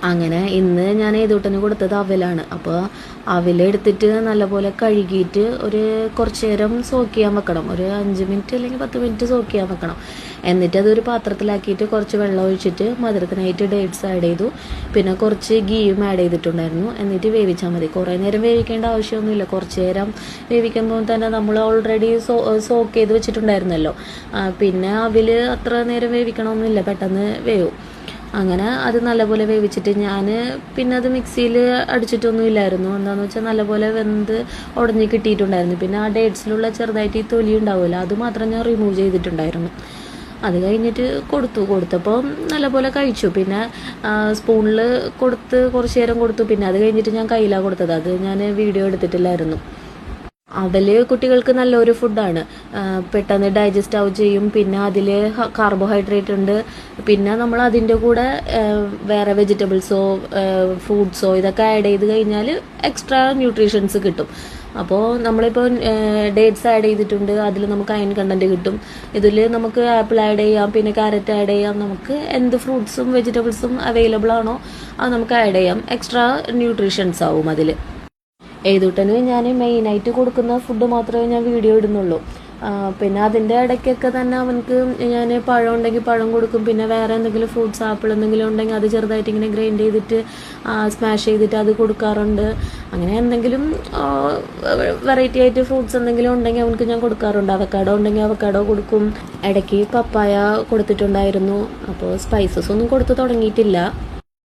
അങ്ങനെ ഇന്ന് ഞാൻ ഏതൂട്ടന് കൊടുത്തത് അവലാണ്. അപ്പോൾ അവലെടുത്തിട്ട് നല്ലപോലെ കഴുകിയിട്ട് കുറച്ച് നേരം സോക്ക് ചെയ്യാൻ വെക്കണം. ഒരു 5 മിനിറ്റ് അല്ലെങ്കിൽ 10 മിനിറ്റ് സോക്ക് ചെയ്യാൻ വെക്കണം. എന്നിട്ട് അതൊരു പാത്രത്തിലാക്കിയിട്ട് കുറച്ച് വെള്ളം ഒഴിച്ചിട്ട് മധുരത്തിനായിട്ട് ഡേറ്റ്സ് ആഡ് ചെയ്തു. പിന്നെ കുറച്ച് ഗീയും ആഡ് ചെയ്തിട്ടുണ്ടായിരുന്നു. എന്നിട്ട് വേവിച്ചാൽ മതി. കുറേ നേരം വേവിക്കേണ്ട ആവശ്യമൊന്നുമില്ല. കുറച്ച് നേരം വേവിക്കുമ്പോൾ തന്നെ നമ്മൾ ഓൾറെഡി സോക്ക് ചെയ്ത് വെച്ചിട്ടുണ്ടായിരുന്നല്ലോ. പിന്നെ അവൽ അത്ര നേരം വേവിക്കണമെന്നില്ല, പെട്ടെന്ന് വേവും. അങ്ങനെ അത് നല്ലപോലെ വേവിച്ചിട്ട് ഞാൻ പിന്നെ അത് മിക്സിയിൽ അടിച്ചിട്ടൊന്നും ഇല്ലായിരുന്നു. എന്താണെന്ന് വെച്ചാൽ നല്ലപോലെ വെന്ത് ഉടഞ്ഞ് കിട്ടിയിട്ടുണ്ടായിരുന്നു. പിന്നെ ആ ഡേറ്റ്സിലുള്ള ചെറുതായിട്ട് ഈ തൊലി ഉണ്ടാവുമല്ലോ, അത് മാത്രം ഞാൻ റിമൂവ് ചെയ്തിട്ടുണ്ടായിരുന്നു. അത് കഴിഞ്ഞിട്ട് കൊടുത്തപ്പോൾ നല്ലപോലെ കഴിച്ചു. പിന്നെ സ്പൂണിൽ കുറച്ച് നേരം കൊടുത്തു. പിന്നെ അത് കഴിഞ്ഞിട്ട് ഞാൻ കയ്യിലാണ് കൊടുത്തത്. അത് ഞാൻ വീഡിയോ എടുത്തിട്ടില്ലായിരുന്നു. അവൽ കുട്ടികൾക്ക് നല്ലൊരു ഫുഡാണ്. പെട്ടെന്ന് ഡൈജസ്റ്റ് ആവുകയും ചെയ്യും. പിന്നെ അതിൽ കാർബോഹൈഡ്രേറ്റ് ഉണ്ട്. പിന്നെ നമ്മൾ അതിൻ്റെ കൂടെ വേറെ വെജിറ്റബിൾസോ ഫ്രൂട്ട്സോ ഇതൊക്കെ ആഡ് ചെയ്ത് കഴിഞ്ഞാൽ എക്സ്ട്രാ ന്യൂട്രീഷൻസ് കിട്ടും. അപ്പോൾ നമ്മളിപ്പോൾ ഡേറ്റ്സ് ആഡ് ചെയ്തിട്ടുണ്ട്, അതിൽ നമുക്ക് അയൺ കണ്ടൻറ്റ് കിട്ടും. ഇതിൽ നമുക്ക് ആപ്പിൾ ആഡ് ചെയ്യാം, പിന്നെ ക്യാരറ്റ് ആഡ് ചെയ്യാം. നമുക്ക് എന്ത് ഫ്രൂട്ട്സും വെജിറ്റബിൾസും അവൈലബിൾ ആണോ അത് നമുക്ക് ആഡ് ചെയ്യാം. എക്സ്ട്രാ ന്യൂട്രീഷൻസ് ആവും അതിൽ. ഏതൂട്ടന് ഞാൻ മെയിനായിട്ട് കൊടുക്കുന്ന ഫുഡ് മാത്രമേ ഞാൻ വീഡിയോ ഇടുന്നുള്ളൂ. പിന്നെ അതിൻ്റെ ഇടയ്ക്കൊക്കെ തന്നെ അവനക്ക് ഞാൻ പഴം ഉണ്ടെങ്കിൽ പഴം കൊടുക്കും. പിന്നെ വേറെ എന്തെങ്കിലും ഫ്രൂട്ട്സ് ആപ്പിൾ എന്തെങ്കിലും ഉണ്ടെങ്കിൽ അത് ചെറുതായിട്ട് ഇങ്ങനെ ഗ്രൈൻഡ് ചെയ്തിട്ട് സ്മാഷ് ചെയ്തിട്ട് അത് കൊടുക്കാറുണ്ട്. അങ്ങനെ എന്തെങ്കിലും വെറൈറ്റി ആയിട്ട് ഫ്രൂട്ട്സ് എന്തെങ്കിലും ഉണ്ടെങ്കിൽ അവനക്ക് ഞാൻ കൊടുക്കാറുണ്ട്. അവക്കാഡോ ഉണ്ടെങ്കിൽ അവക്കാഡോ കൊടുക്കും. ഇടയ്ക്ക് പപ്പായ കൊടുത്തിട്ടുണ്ടായിരുന്നു. അപ്പോൾ സ്പൈസസ് ഒന്നും കൊടുത്ത് തുടങ്ങിയിട്ടില്ല.